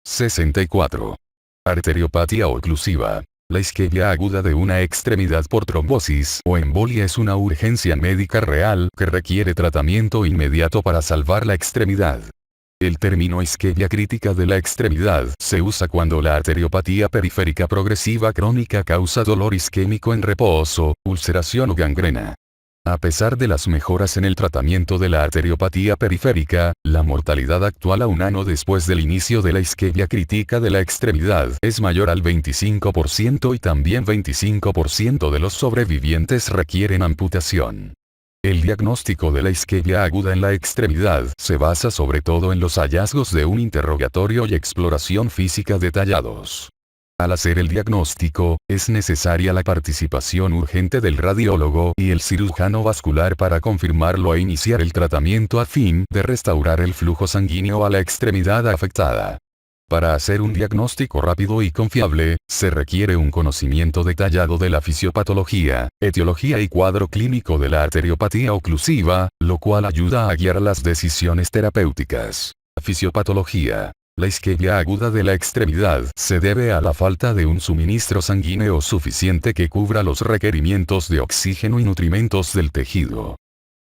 64. Arteriopatía oclusiva. La isquemia aguda de una extremidad por trombosis o embolia es una urgencia médica real que requiere tratamiento inmediato para salvar la extremidad. El término isquemia crítica de la extremidad se usa cuando la arteriopatía periférica progresiva crónica causa dolor isquémico en reposo, ulceración o gangrena. A pesar de las mejoras en el tratamiento de la arteriopatía periférica, la mortalidad actual a un año después del inicio de la isquemia crítica de la extremidad es mayor al 25% y también 25% de los sobrevivientes requieren amputación. El diagnóstico de la isquemia aguda en la extremidad se basa sobre todo en los hallazgos de un interrogatorio y exploración física detallados. Al hacer el diagnóstico, es necesaria la participación urgente del radiólogo y el cirujano vascular para confirmarlo e iniciar el tratamiento a fin de restaurar el flujo sanguíneo a la extremidad afectada. Para hacer un diagnóstico rápido y confiable, se requiere un conocimiento detallado de la fisiopatología, etiología y cuadro clínico de la arteriopatía oclusiva, lo cual ayuda a guiar las decisiones terapéuticas. Fisiopatología. La isquemia aguda de la extremidad se debe a la falta de un suministro sanguíneo suficiente que cubra los requerimientos de oxígeno y nutrimentos del tejido.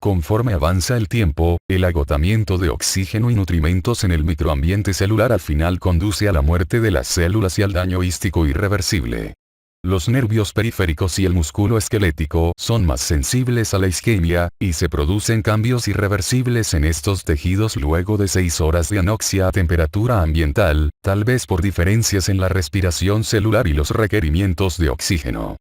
Conforme avanza el tiempo, el agotamiento de oxígeno y nutrimentos en el microambiente celular al final conduce a la muerte de las células y al daño ístico irreversible. Los nervios periféricos y el músculo esquelético son más sensibles a la isquemia, y se producen cambios irreversibles en estos tejidos luego de 6 horas de anoxia a temperatura ambiental, tal vez por diferencias en la respiración celular y los requerimientos de oxígeno.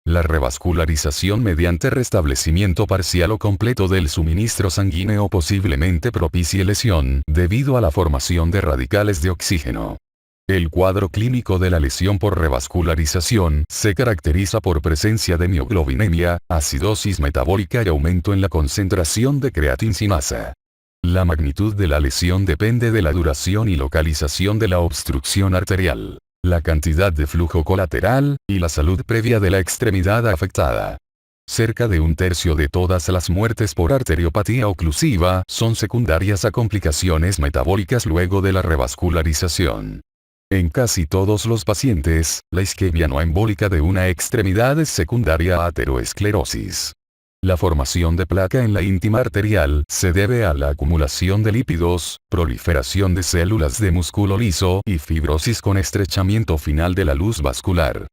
La revascularización mediante restablecimiento parcial o completo del suministro sanguíneo posiblemente propicie lesión, debido a la formación de radicales de oxígeno. El cuadro clínico de la lesión por revascularización se caracteriza por presencia de mioglobinemia, acidosis metabólica y aumento en la concentración de creatincinasa. La magnitud de la lesión depende de la duración y localización de la obstrucción arterial, la cantidad de flujo colateral, y la salud previa de la extremidad afectada. Cerca de un tercio de todas las muertes por arteriopatía oclusiva son secundarias a complicaciones metabólicas luego de la revascularización. En casi todos los pacientes, la isquemia no embólica de una extremidad es secundaria a ateroesclerosis. La formación de placa en la íntima arterial se debe a la acumulación de lípidos, proliferación de células de músculo liso y fibrosis con estrechamiento final de la luz vascular.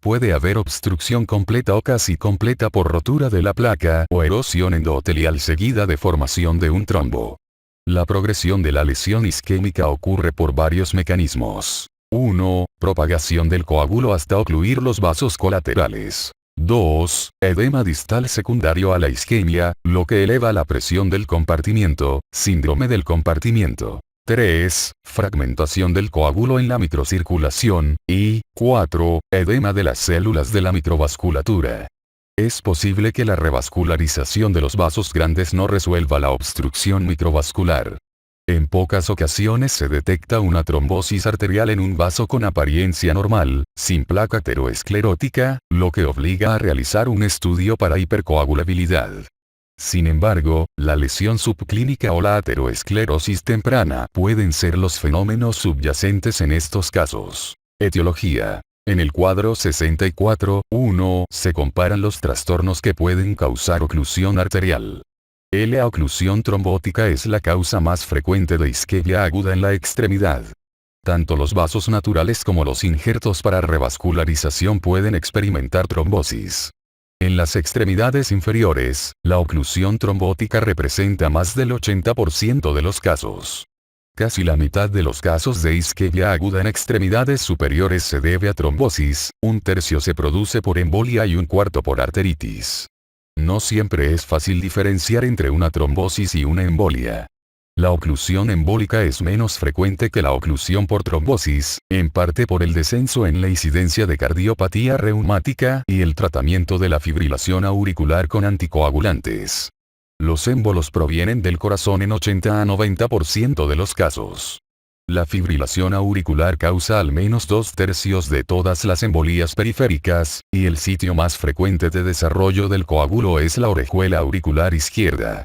Puede haber obstrucción completa o casi completa por rotura de la placa o erosión endotelial seguida de formación de un trombo. La progresión de la lesión isquémica ocurre por varios mecanismos. 1. Propagación del coágulo hasta ocluir los vasos colaterales. 2. Edema distal secundario a la isquemia, lo que eleva la presión del compartimiento, síndrome del compartimiento. 3. Fragmentación del coágulo en la microcirculación. Y 4. Edema de las células de la microvasculatura. Es posible que la revascularización de los vasos grandes no resuelva la obstrucción microvascular. En pocas ocasiones se detecta una trombosis arterial en un vaso con apariencia normal, sin placa ateroesclerótica, lo que obliga a realizar un estudio para hipercoagulabilidad. Sin embargo, la lesión subclínica o la ateroesclerosis temprana pueden ser los fenómenos subyacentes en estos casos. Etiología. En el cuadro 64.1 se comparan los trastornos que pueden causar oclusión arterial. La oclusión trombótica es la causa más frecuente de isquemia aguda en la extremidad. Tanto los vasos naturales como los injertos para revascularización pueden experimentar trombosis. En las extremidades inferiores, la oclusión trombótica representa más del 80% de los casos. Casi la mitad de los casos de isquemia aguda en extremidades superiores se debe a trombosis, un tercio se produce por embolia y un cuarto por arteritis. No siempre es fácil diferenciar entre una trombosis y una embolia. La oclusión embólica es menos frecuente que la oclusión por trombosis, en parte por el descenso en la incidencia de cardiopatía reumática y el tratamiento de la fibrilación auricular con anticoagulantes. Los émbolos provienen del corazón en 80 a 90% de los casos. La fibrilación auricular causa al menos 2/3 de todas las embolías periféricas, y el sitio más frecuente de desarrollo del coágulo es la orejuela auricular izquierda.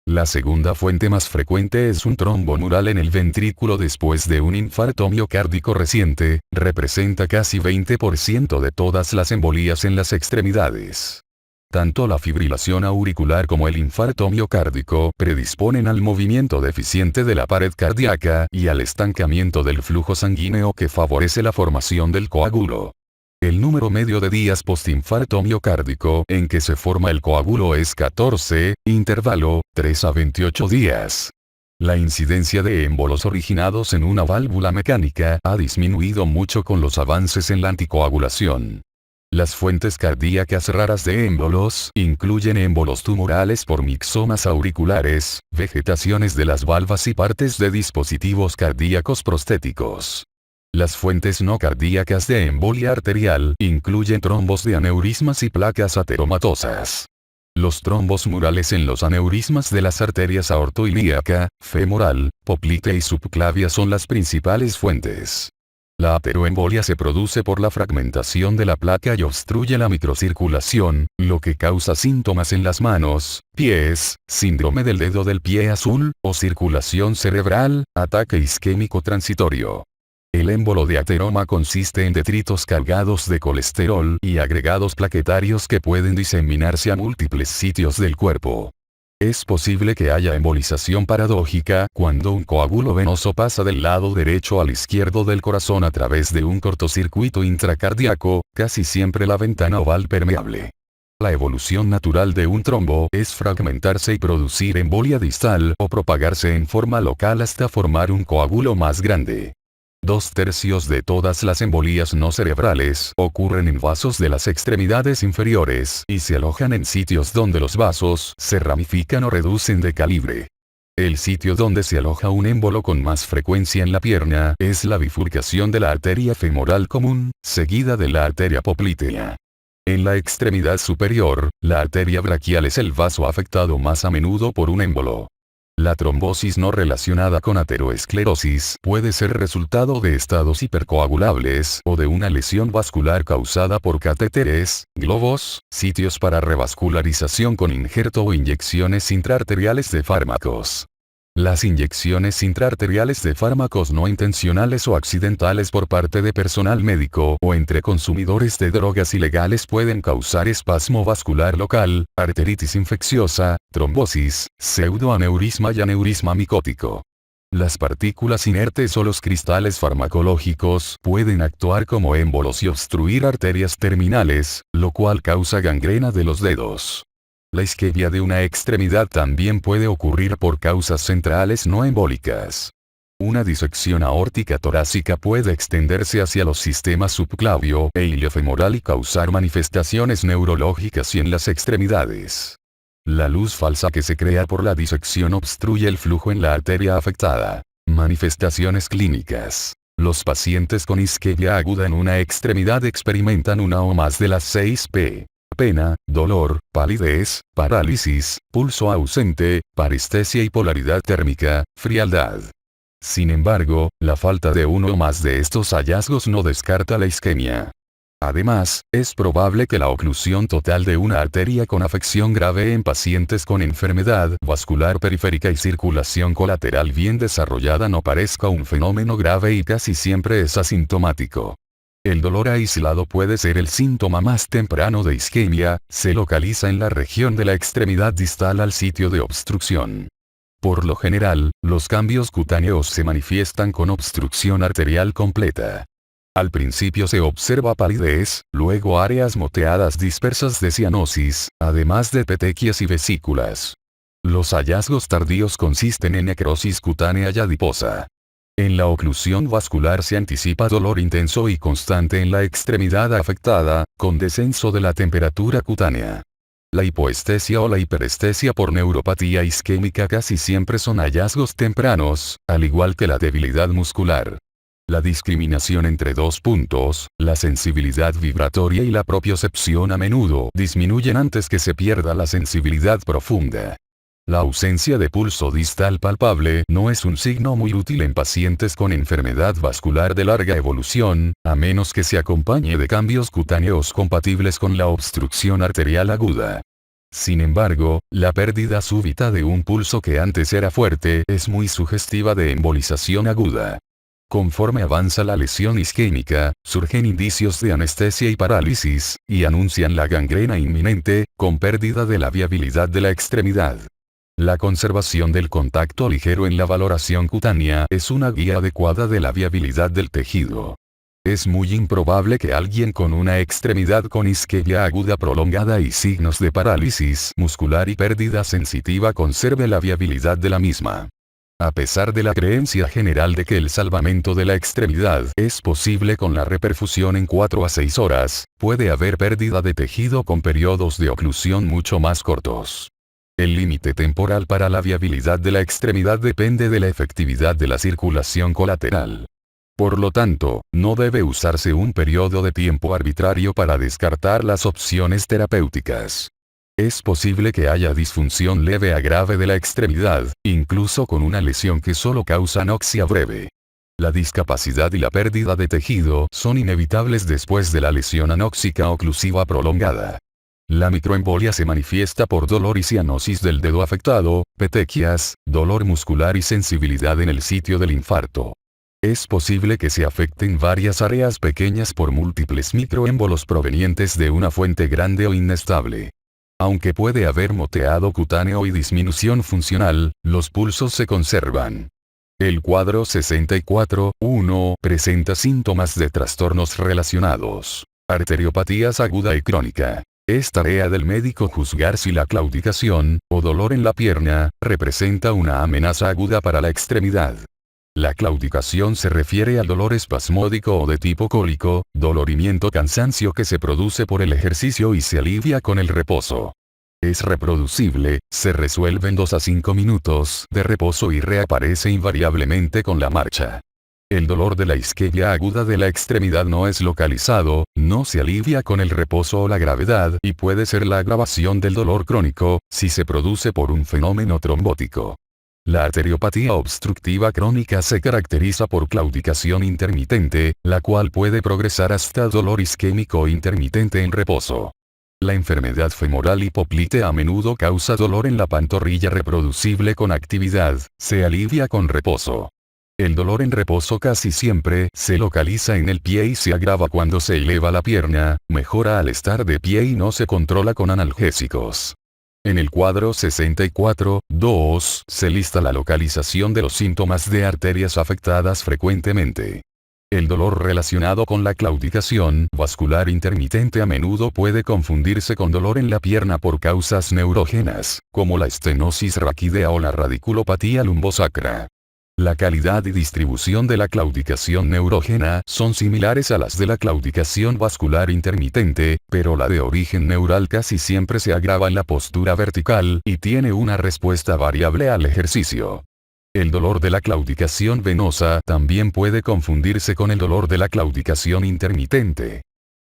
La segunda fuente más frecuente es un trombo mural en el ventrículo después de un infarto miocárdico reciente, representa casi 20% de todas las embolías en las extremidades. Tanto la fibrilación auricular como el infarto miocárdico predisponen al movimiento deficiente de la pared cardíaca y al estancamiento del flujo sanguíneo que favorece la formación del coágulo. El número medio de días postinfarto miocárdico en que se forma el coágulo es 14, intervalo, 3 a 28 días. La incidencia de émbolos originados en una válvula mecánica ha disminuido mucho con los avances en la anticoagulación. Las fuentes cardíacas raras de émbolos incluyen émbolos tumorales por mixomas auriculares, vegetaciones de las valvas y partes de dispositivos cardíacos prostéticos. Las fuentes no cardíacas de embolia arterial incluyen trombos de aneurismas y placas ateromatosas. Los trombos murales en los aneurismas de las arterias aortoilíaca, femoral, poplite y subclavia son las principales fuentes. La ateroembolia se produce por la fragmentación de la placa y obstruye la microcirculación, lo que causa síntomas en las manos, pies, síndrome del dedo del pie azul, o circulación cerebral, ataque isquémico transitorio. El émbolo de ateroma consiste en detritos cargados de colesterol y agregados plaquetarios que pueden diseminarse a múltiples sitios del cuerpo. Es posible que haya embolización paradójica cuando un coágulo venoso pasa del lado derecho al izquierdo del corazón a través de un cortocircuito intracardíaco, casi siempre la ventana oval permeable. La evolución natural de un trombo es fragmentarse y producir embolia distal o propagarse en forma local hasta formar un coágulo más grande. 2/3 de todas las embolías no cerebrales ocurren en vasos de las extremidades inferiores y se alojan en sitios donde los vasos se ramifican o reducen de calibre. El sitio donde se aloja un émbolo con más frecuencia en la pierna es la bifurcación de la arteria femoral común, seguida de la arteria poplitea. En la extremidad superior, la arteria braquial es el vaso afectado más a menudo por un émbolo. La trombosis no relacionada con ateroesclerosis puede ser resultado de estados hipercoagulables o de una lesión vascular causada por catéteres, globos, sitios para revascularización con injerto o inyecciones intraarteriales de fármacos. Las inyecciones intraarteriales de fármacos no intencionales o accidentales por parte de personal médico o entre consumidores de drogas ilegales pueden causar espasmo vascular local, arteritis infecciosa, trombosis, pseudoaneurisma y aneurisma micótico. Las partículas inertes o los cristales farmacológicos pueden actuar como émbolos y obstruir arterias terminales, lo cual causa gangrena de los dedos. La isquemia de una extremidad también puede ocurrir por causas centrales no embólicas. Una disección aórtica torácica puede extenderse hacia los sistemas subclavio e iliofemoral y causar manifestaciones neurológicas y en las extremidades. La luz falsa que se crea por la disección obstruye el flujo en la arteria afectada. Manifestaciones clínicas. Los pacientes con isquemia aguda en una extremidad experimentan una o más de las 6 P. Pena, dolor, palidez, parálisis, pulso ausente, parestesia y polaridad térmica, frialdad. Sin embargo, la falta de uno o más de estos hallazgos no descarta la isquemia. Además, es probable que la oclusión total de una arteria con afección grave en pacientes con enfermedad vascular periférica y circulación colateral bien desarrollada no parezca un fenómeno grave y casi siempre es asintomático. El dolor aislado puede ser el síntoma más temprano de isquemia, se localiza en la región de la extremidad distal al sitio de obstrucción. Por lo general, los cambios cutáneos se manifiestan con obstrucción arterial completa. Al principio se observa palidez, luego áreas moteadas dispersas de cianosis, además de petequias y vesículas. Los hallazgos tardíos consisten en necrosis cutánea y adiposa. En la oclusión vascular se anticipa dolor intenso y constante en la extremidad afectada, con descenso de la temperatura cutánea. La hipoestesia o la hiperestesia por neuropatía isquémica casi siempre son hallazgos tempranos, al igual que la debilidad muscular. La discriminación entre dos puntos, la sensibilidad vibratoria y la propiocepción a menudo disminuyen antes que se pierda la sensibilidad profunda. La ausencia de pulso distal palpable no es un signo muy útil en pacientes con enfermedad vascular de larga evolución, a menos que se acompañe de cambios cutáneos compatibles con la obstrucción arterial aguda. Sin embargo, la pérdida súbita de un pulso que antes era fuerte es muy sugestiva de embolización aguda. Conforme avanza la lesión isquémica, surgen indicios de anestesia y parálisis, y anuncian la gangrena inminente, con pérdida de la viabilidad de la extremidad. La conservación del contacto ligero en la valoración cutánea es una guía adecuada de la viabilidad del tejido. Es muy improbable que alguien con una extremidad con isquemia aguda prolongada y signos de parálisis muscular y pérdida sensitiva conserve la viabilidad de la misma. A pesar de la creencia general de que el salvamento de la extremidad es posible con la reperfusión en 4 a 6 horas, puede haber pérdida de tejido con periodos de oclusión mucho más cortos. El límite temporal para la viabilidad de la extremidad depende de la efectividad de la circulación colateral. Por lo tanto, no debe usarse un periodo de tiempo arbitrario para descartar las opciones terapéuticas. Es posible que haya disfunción leve a grave de la extremidad, incluso con una lesión que solo causa anoxia breve. La discapacidad y la pérdida de tejido son inevitables después de la lesión anóxica oclusiva prolongada. La microembolia se manifiesta por dolor y cianosis del dedo afectado, petequias, dolor muscular y sensibilidad en el sitio del infarto. Es posible que se afecten varias áreas pequeñas por múltiples microémbolos provenientes de una fuente grande o inestable. Aunque puede haber moteado cutáneo y disminución funcional, los pulsos se conservan. El cuadro 64.1 presenta síntomas de trastornos relacionados. Arteriopatías aguda y crónica. Es tarea del médico juzgar si la claudicación, o dolor en la pierna, representa una amenaza aguda para la extremidad. La claudicación se refiere al dolor espasmódico o de tipo cólico, dolorimiento cansancio que se produce por el ejercicio y se alivia con el reposo. Es reproducible, se resuelve en 2 a 5 minutos de reposo y reaparece invariablemente con la marcha. El dolor de la isquemia aguda de la extremidad no es localizado, no se alivia con el reposo o la gravedad y puede ser la agravación del dolor crónico, si se produce por un fenómeno trombótico. La arteriopatía obstructiva crónica se caracteriza por claudicación intermitente, la cual puede progresar hasta dolor isquémico intermitente en reposo. La enfermedad femoral hipoplite a menudo causa dolor en la pantorrilla reproducible con actividad, se alivia con reposo. El dolor en reposo casi siempre se localiza en el pie y se agrava cuando se eleva la pierna, mejora al estar de pie y no se controla con analgésicos. En el cuadro 64.2 se lista la localización de los síntomas de arterias afectadas frecuentemente. El dolor relacionado con la claudicación vascular intermitente a menudo puede confundirse con dolor en la pierna por causas neurógenas, como la estenosis raquídea o la radiculopatía lumbosacra. La calidad y distribución de la claudicación neurógena son similares a las de la claudicación vascular intermitente, pero la de origen neural casi siempre se agrava en la postura vertical y tiene una respuesta variable al ejercicio. El dolor de la claudicación venosa también puede confundirse con el dolor de la claudicación intermitente.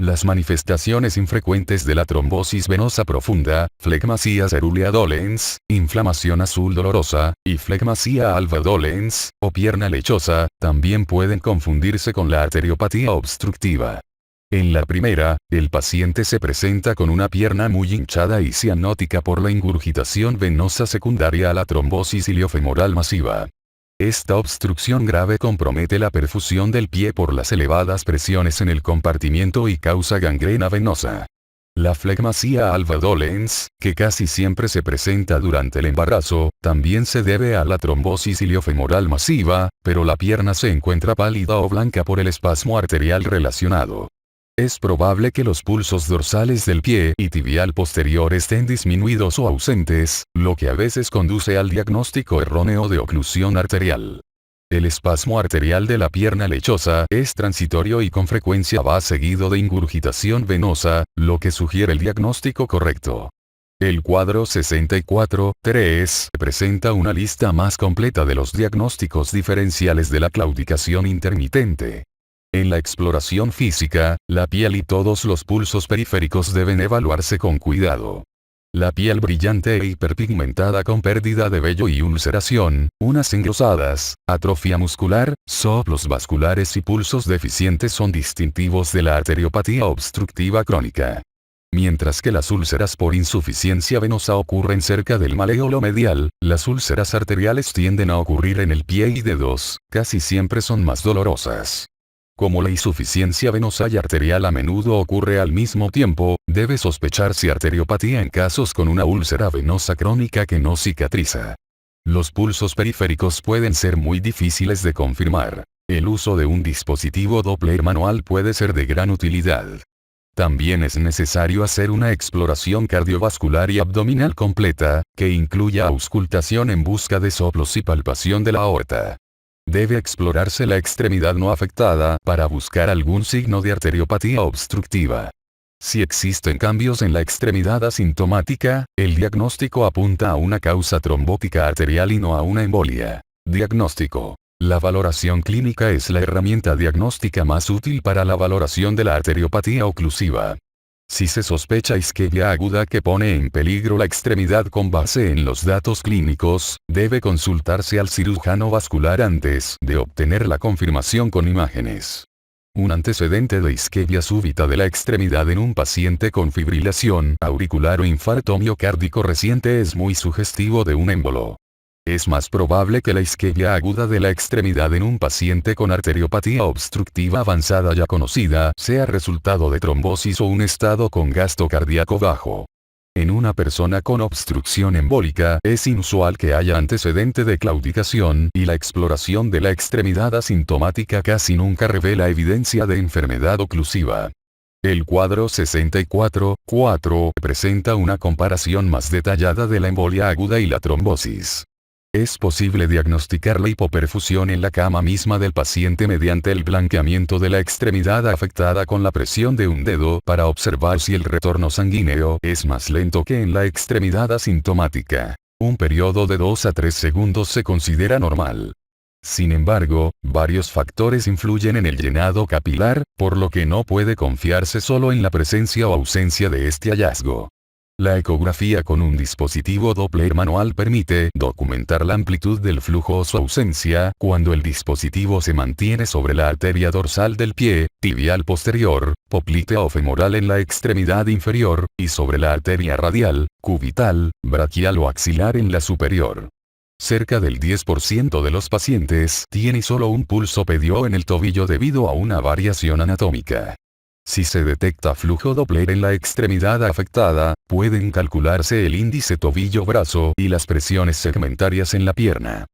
Las manifestaciones infrecuentes de la trombosis venosa profunda, flegmasía cerulea dolens, inflamación azul dolorosa, y flegmasía alba dolens, o pierna lechosa, también pueden confundirse con la arteriopatía obstructiva. En la primera, el paciente se presenta con una pierna muy hinchada y cianótica por la ingurgitación venosa secundaria a la trombosis iliofemoral masiva. Esta obstrucción grave compromete la perfusión del pie por las elevadas presiones en el compartimiento y causa gangrena venosa. La flegmasía alba dolens, que casi siempre se presenta durante el embarazo, también se debe a la trombosis iliofemoral masiva, pero la pierna se encuentra pálida o blanca por el espasmo arterial relacionado. Es probable que los pulsos dorsales del pie y tibial posterior estén disminuidos o ausentes, lo que a veces conduce al diagnóstico erróneo de oclusión arterial. El espasmo arterial de la pierna lechosa es transitorio y con frecuencia va seguido de ingurgitación venosa, lo que sugiere el diagnóstico correcto. El cuadro 64.3 presenta una lista más completa de los diagnósticos diferenciales de la claudicación intermitente. En la exploración física, la piel y todos los pulsos periféricos deben evaluarse con cuidado. La piel brillante e hiperpigmentada con pérdida de vello y ulceración, uñas engrosadas, atrofia muscular, soplos vasculares y pulsos deficientes son distintivos de la arteriopatía obstructiva crónica. Mientras que las úlceras por insuficiencia venosa ocurren cerca del maléolo medial, las úlceras arteriales tienden a ocurrir en el pie y dedos, casi siempre son más dolorosas. Como la insuficiencia venosa y arterial a menudo ocurre al mismo tiempo, debe sospecharse arteriopatía en casos con una úlcera venosa crónica que no cicatriza. Los pulsos periféricos pueden ser muy difíciles de confirmar. El uso de un dispositivo Doppler manual puede ser de gran utilidad. También es necesario hacer una exploración cardiovascular y abdominal completa, que incluya auscultación en busca de soplos y palpación de la aorta. Debe explorarse la extremidad no afectada para buscar algún signo de arteriopatía obstructiva. Si existen cambios en la extremidad asintomática, el diagnóstico apunta a una causa trombótica arterial y no a una embolia. Diagnóstico. La valoración clínica es la herramienta diagnóstica más útil para la valoración de la arteriopatía oclusiva. Si se sospecha isquemia aguda que pone en peligro la extremidad con base en los datos clínicos, debe consultarse al cirujano vascular antes de obtener la confirmación con imágenes. Un antecedente de isquemia súbita de la extremidad en un paciente con fibrilación auricular o infarto miocárdico reciente es muy sugestivo de un émbolo. Es más probable que la isquemia aguda de la extremidad en un paciente con arteriopatía obstructiva avanzada ya conocida sea resultado de trombosis o un estado con gasto cardíaco bajo. En una persona con obstrucción embólica es inusual que haya antecedente de claudicación y la exploración de la extremidad asintomática casi nunca revela evidencia de enfermedad oclusiva. El cuadro 64.4 presenta una comparación más detallada de la embolia aguda y la trombosis. Es posible diagnosticar la hipoperfusión en la cama misma del paciente mediante el blanqueamiento de la extremidad afectada con la presión de un dedo para observar si el retorno sanguíneo es más lento que en la extremidad asintomática. Un periodo de 2 a 3 segundos se considera normal. Sin embargo, varios factores influyen en el llenado capilar, por lo que no puede confiarse solo en la presencia o ausencia de este hallazgo. La ecografía con un dispositivo Doppler manual permite documentar la amplitud del flujo o su ausencia cuando el dispositivo se mantiene sobre la arteria dorsal del pie, tibial posterior, poplitea o femoral en la extremidad inferior, y sobre la arteria radial, cubital, braquial o axilar en la superior. Cerca del 10% de los pacientes tiene solo un pulso pedio en el tobillo debido a una variación anatómica. Si se detecta flujo Doppler en la extremidad afectada, pueden calcularse el índice tobillo-brazo y las presiones segmentarias en la pierna.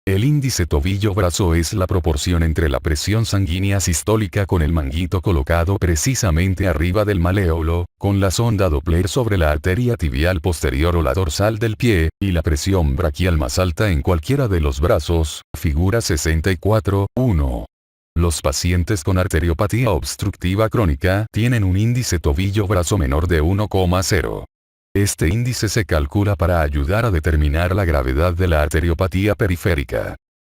El índice tobillo-brazo es la proporción entre la presión sanguínea sistólica con el manguito colocado precisamente arriba del maléolo, con la sonda Doppler sobre la arteria tibial posterior o la dorsal del pie, y la presión braquial más alta en cualquiera de los brazos, figura 64.1. Los pacientes con arteriopatía obstructiva crónica tienen un índice tobillo-brazo menor de 1,0. Este índice se calcula para ayudar a determinar la gravedad de la arteriopatía periférica.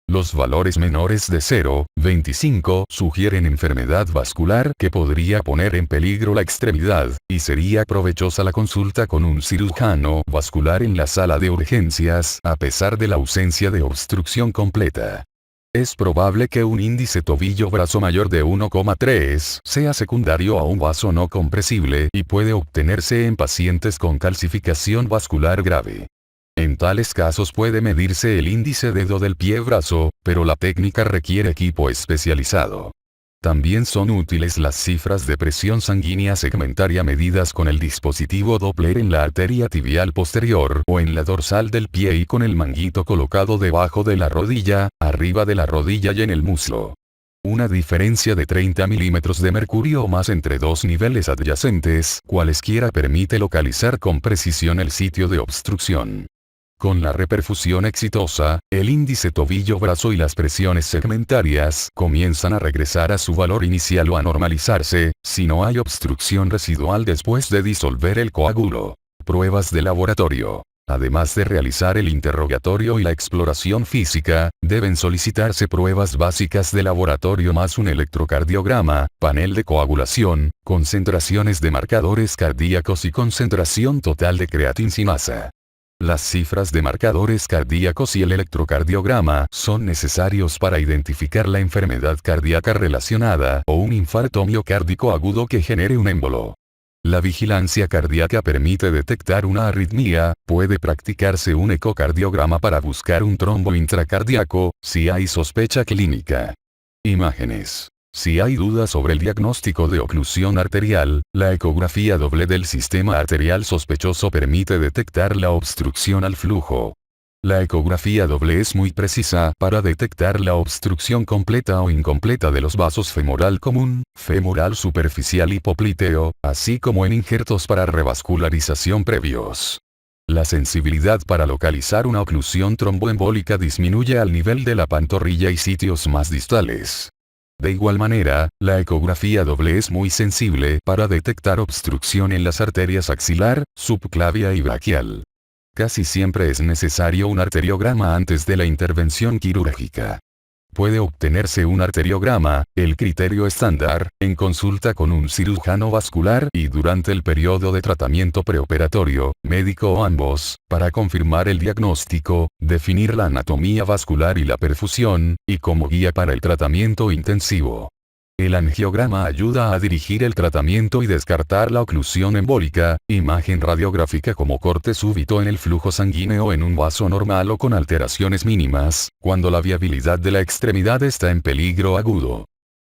Los valores menores de 0,25 sugieren enfermedad vascular que podría poner en peligro la extremidad, y sería provechosa la consulta con un cirujano vascular en la sala de urgencias a pesar de la ausencia de obstrucción completa. Es probable que un índice tobillo-brazo mayor de 1,3 sea secundario a un vaso no compresible y puede obtenerse en pacientes con calcificación vascular grave. En tales casos puede medirse el índice dedo del pie-brazo, pero la técnica requiere equipo especializado. También son útiles las cifras de presión sanguínea segmentaria medidas con el dispositivo Doppler en la arteria tibial posterior o en la dorsal del pie y con el manguito colocado debajo de la rodilla, arriba de la rodilla y en el muslo. Una diferencia de 30 milímetros de mercurio o más entre dos niveles adyacentes, cualesquiera permite localizar con precisión el sitio de obstrucción. Con la reperfusión exitosa, el índice tobillo-brazo y las presiones segmentarias comienzan a regresar a su valor inicial o a normalizarse, si no hay obstrucción residual después de disolver el coágulo. Pruebas de laboratorio. Además de realizar el interrogatorio y la exploración física, deben solicitarse pruebas básicas de laboratorio más un electrocardiograma, panel de coagulación, concentraciones de marcadores cardíacos y concentración total de creatinasa. Las cifras de marcadores cardíacos y el electrocardiograma son necesarios para identificar la enfermedad cardíaca relacionada o un infarto miocárdico agudo que genere un émbolo. La vigilancia cardíaca permite detectar una arritmia, puede practicarse un ecocardiograma para buscar un trombo intracardíaco, si hay sospecha clínica. Imágenes. Si hay dudas sobre el diagnóstico de oclusión arterial, la ecografía doble del sistema arterial sospechoso permite detectar la obstrucción al flujo. La ecografía doble es muy precisa para detectar la obstrucción completa o incompleta de los vasos femoral común, femoral superficial y popliteo, así como en injertos para revascularización previos. La sensibilidad para localizar una oclusión tromboembólica disminuye al nivel de la pantorrilla y sitios más distales. De igual manera, la ecografía doble es muy sensible para detectar obstrucción en las arterias axilar, subclavia y braquial. Casi siempre es necesario un arteriograma antes de la intervención quirúrgica. Puede obtenerse un arteriograma, el criterio estándar, en consulta con un cirujano vascular y durante el periodo de tratamiento preoperatorio, médico o ambos, para confirmar el diagnóstico, definir la anatomía vascular y la perfusión, y como guía para el tratamiento intensivo. El angiograma ayuda a dirigir el tratamiento y descartar la oclusión embólica, imagen radiográfica como corte súbito en el flujo sanguíneo en un vaso normal o con alteraciones mínimas, cuando la viabilidad de la extremidad está en peligro agudo.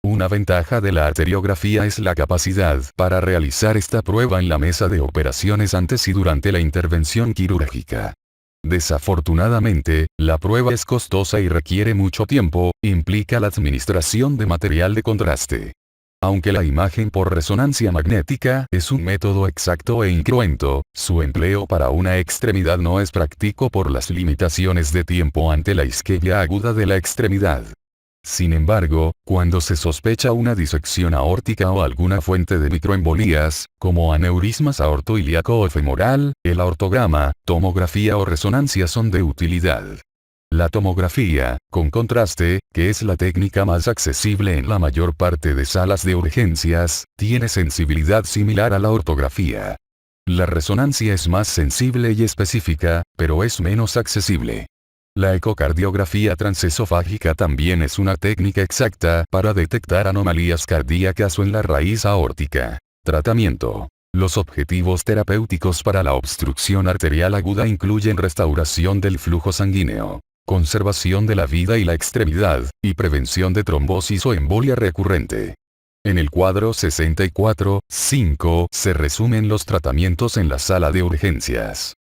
Una ventaja de la arteriografía es la capacidad para realizar esta prueba en la mesa de operaciones antes y durante la intervención quirúrgica. Desafortunadamente, la prueba es costosa y requiere mucho tiempo, implica la administración de material de contraste. Aunque la imagen por resonancia magnética es un método exacto e incruento, su empleo para una extremidad no es práctico por las limitaciones de tiempo ante la isquemia aguda de la extremidad. Sin embargo, cuando se sospecha una disección aórtica o alguna fuente de microembolías, como aneurismas aortoilíaco o femoral, el aortograma, tomografía o resonancia son de utilidad. La tomografía, con contraste, que es la técnica más accesible en la mayor parte de salas de urgencias, tiene sensibilidad similar a la ortografía. La resonancia es más sensible y específica, pero es menos accesible. La ecocardiografía transesofágica también es una técnica exacta para detectar anomalías cardíacas o en la raíz aórtica. Tratamiento. Los objetivos terapéuticos para la obstrucción arterial aguda incluyen restauración del flujo sanguíneo, conservación de la vida y la extremidad, y prevención de trombosis o embolia recurrente. En el cuadro 64.5 se resumen los tratamientos en la sala de urgencias.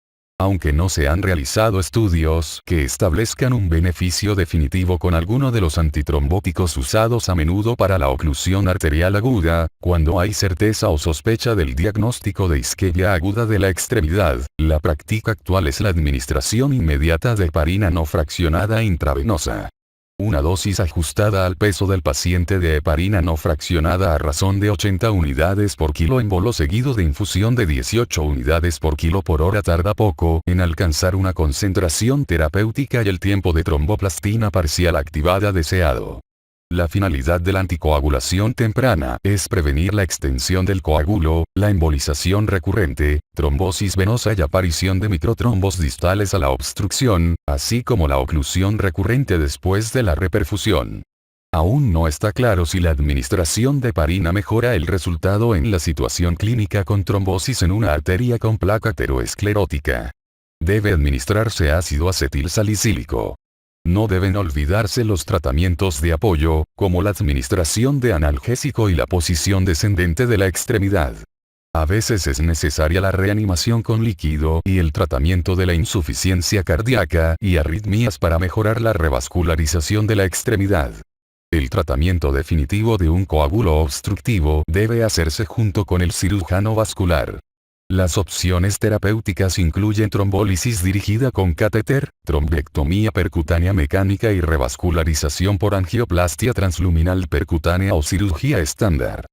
Aunque no se han realizado estudios que establezcan un beneficio definitivo con alguno de los antitrombóticos usados a menudo para la oclusión arterial aguda, cuando hay certeza o sospecha del diagnóstico de isquemia aguda de la extremidad, la práctica actual es la administración inmediata de heparina no fraccionada intravenosa. Una dosis ajustada al peso del paciente de heparina no fraccionada a razón de 80 unidades por kilo en bolo seguido de infusión de 18 unidades por kilo por hora tarda poco en alcanzar una concentración terapéutica y el tiempo de tromboplastina parcial activada deseado. La finalidad de la anticoagulación temprana es prevenir la extensión del coágulo, la embolización recurrente, trombosis venosa y aparición de microtrombos distales a la obstrucción, así como la oclusión recurrente después de la reperfusión. Aún no está claro si la administración de heparina mejora el resultado en la situación clínica con trombosis en una arteria con placa ateroesclerótica. Debe administrarse ácido acetil salicílico. No deben olvidarse los tratamientos de apoyo, como la administración de analgésico y la posición descendente de la extremidad. A veces es necesaria la reanimación con líquido y el tratamiento de la insuficiencia cardíaca y arritmias para mejorar la revascularización de la extremidad. El tratamiento definitivo de un coágulo obstructivo debe hacerse junto con el cirujano vascular. Las opciones terapéuticas incluyen trombólisis dirigida con catéter, trombectomía percutánea mecánica y revascularización por angioplastia transluminal percutánea o cirugía estándar.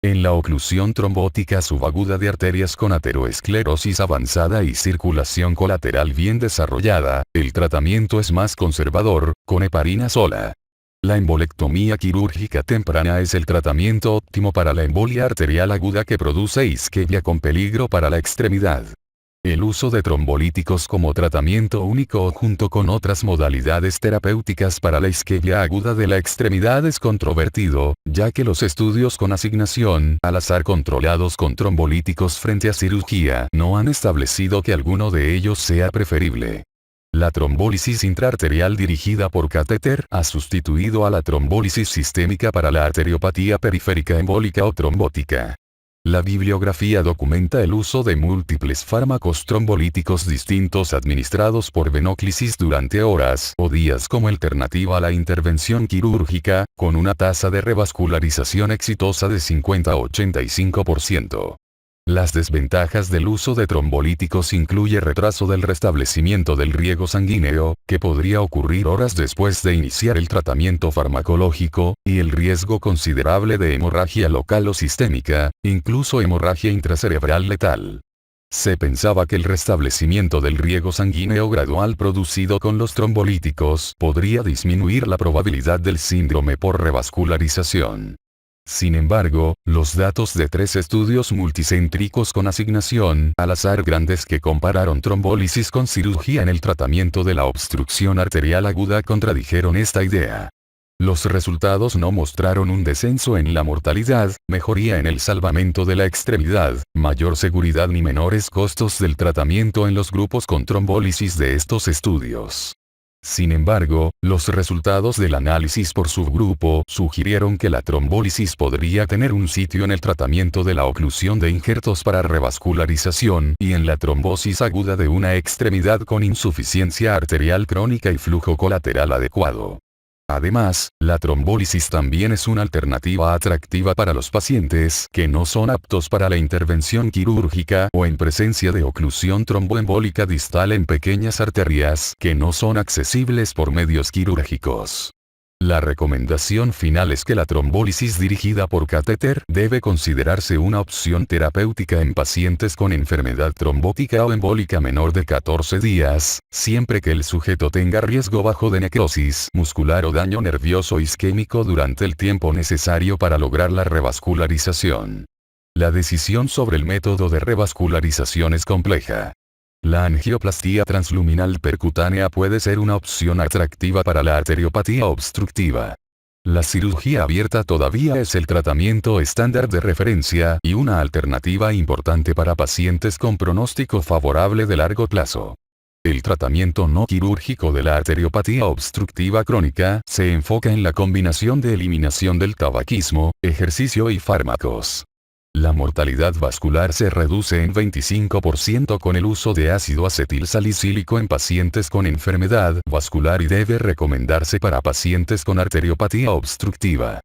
En la oclusión trombótica subaguda de arterias con ateroesclerosis avanzada y circulación colateral bien desarrollada, el tratamiento es más conservador, con heparina sola. La embolectomía quirúrgica temprana es el tratamiento óptimo para la embolia arterial aguda que produce isquemia con peligro para la extremidad. El uso de trombolíticos como tratamiento único o junto con otras modalidades terapéuticas para la isquemia aguda de la extremidad es controvertido, ya que los estudios con asignación al azar controlados con trombolíticos frente a cirugía no han establecido que alguno de ellos sea preferible. La trombólisis intraarterial dirigida por catéter ha sustituido a la trombólisis sistémica para la arteriopatía periférica embólica o trombótica. La bibliografía documenta el uso de múltiples fármacos trombolíticos distintos administrados por venóclisis durante horas o días como alternativa a la intervención quirúrgica, con una tasa de revascularización exitosa de 50 a 85%. Las desventajas del uso de trombolíticos incluye retraso del restablecimiento del riego sanguíneo, que podría ocurrir horas después de iniciar el tratamiento farmacológico, y el riesgo considerable de hemorragia local o sistémica, incluso hemorragia intracerebral letal. Se pensaba que el restablecimiento del riego sanguíneo gradual producido con los trombolíticos podría disminuir la probabilidad del síndrome por revascularización. Sin embargo, los datos de 3 estudios multicéntricos con asignación al azar grandes que compararon trombólisis con cirugía en el tratamiento de la obstrucción arterial aguda contradijeron esta idea. Los resultados no mostraron un descenso en la mortalidad, mejoría en el salvamento de la extremidad, mayor seguridad ni menores costos del tratamiento en los grupos con trombólisis de estos estudios. Sin embargo, los resultados del análisis por subgrupo sugirieron que la trombólisis podría tener un sitio en el tratamiento de la oclusión de injertos para revascularización y en la trombosis aguda de una extremidad con insuficiencia arterial crónica y flujo colateral adecuado. Además, la trombólisis también es una alternativa atractiva para los pacientes que no son aptos para la intervención quirúrgica o en presencia de oclusión tromboembólica distal en pequeñas arterias que no son accesibles por medios quirúrgicos. La recomendación final es que la trombólisis dirigida por catéter debe considerarse una opción terapéutica en pacientes con enfermedad trombótica o embólica menor de 14 días, siempre que el sujeto tenga riesgo bajo de necrosis muscular o daño nervioso isquémico durante el tiempo necesario para lograr la revascularización. La decisión sobre el método de revascularización es compleja. La angioplastía transluminal percutánea puede ser una opción atractiva para la arteriopatía obstructiva. La cirugía abierta todavía es el tratamiento estándar de referencia y una alternativa importante para pacientes con pronóstico favorable de largo plazo. El tratamiento no quirúrgico de la arteriopatía obstructiva crónica se enfoca en la combinación de eliminación del tabaquismo, ejercicio y fármacos. La mortalidad vascular se reduce en 25% con el uso de ácido acetil salicílico en pacientes con enfermedad vascular y debe recomendarse para pacientes con arteriopatía obstructiva.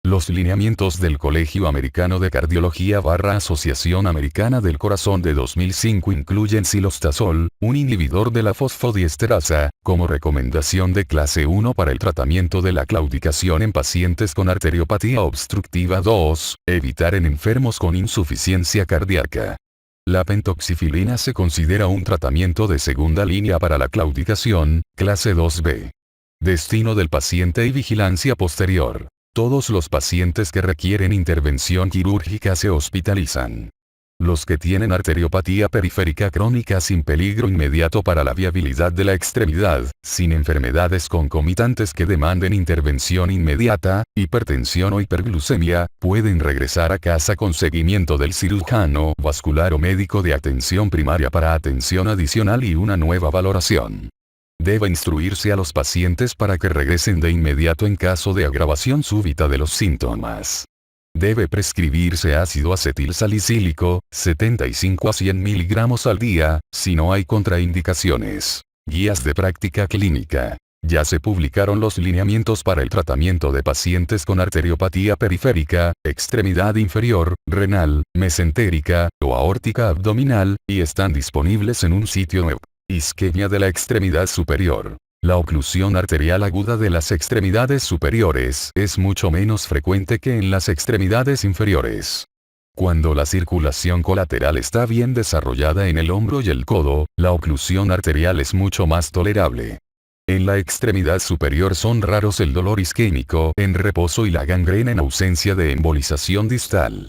Los lineamientos del Colegio Americano de Cardiología / Asociación Americana del Corazón de 2005 incluyen cilostazol, un inhibidor de la fosfodiesterasa, como recomendación de clase 1 para el tratamiento de la claudicación en pacientes con arteriopatía obstructiva. 2. Evitar en enfermos con insuficiencia cardíaca. La pentoxifilina se considera un tratamiento de segunda línea para la claudicación, clase 2B. Destino del paciente y vigilancia posterior. Todos los pacientes que requieren intervención quirúrgica se hospitalizan. Los que tienen arteriopatía periférica crónica sin peligro inmediato para la viabilidad de la extremidad, sin enfermedades concomitantes que demanden intervención inmediata, hipertensión o hiperglucemia, pueden regresar a casa con seguimiento del cirujano vascular o médico de atención primaria para atención adicional y una nueva valoración. Debe instruirse a los pacientes para que regresen de inmediato en caso de agravación súbita de los síntomas. Debe prescribirse ácido acetil salicílico, 75 a 100 mg al día, si no hay contraindicaciones. Guías de práctica clínica. Ya se publicaron los lineamientos para el tratamiento de pacientes con arteriopatía periférica, extremidad inferior, renal, mesentérica o aórtica abdominal, y están disponibles en un sitio web. Isquemia de la extremidad superior. La oclusión arterial aguda de las extremidades superiores es mucho menos frecuente que en las extremidades inferiores. Cuando la circulación colateral está bien desarrollada en el hombro y el codo, la oclusión arterial es mucho más tolerable. En la extremidad superior son raros el dolor isquémico en reposo y la gangrena en ausencia de embolización distal.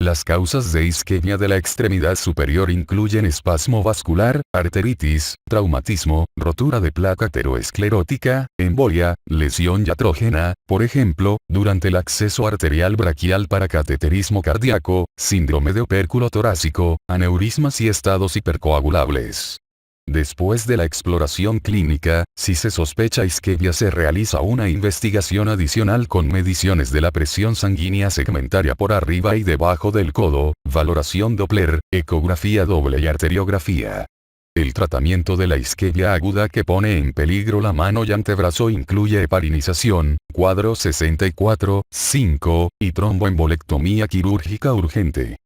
Las causas de isquemia de la extremidad superior incluyen espasmo vascular, arteritis, traumatismo, rotura de placa ateroesclerótica, embolia, lesión iatrógena, por ejemplo, durante el acceso arterial braquial para cateterismo cardíaco, síndrome de opérculo torácico, aneurismas y estados hipercoagulables. Después de la exploración clínica, si se sospecha isquemia se realiza una investigación adicional con mediciones de la presión sanguínea segmentaria por arriba y debajo del codo, valoración Doppler, ecografía doble y arteriografía. El tratamiento de la isquemia aguda que pone en peligro la mano y antebrazo incluye heparinización, cuadro 64, 5, y tromboembolectomía quirúrgica urgente.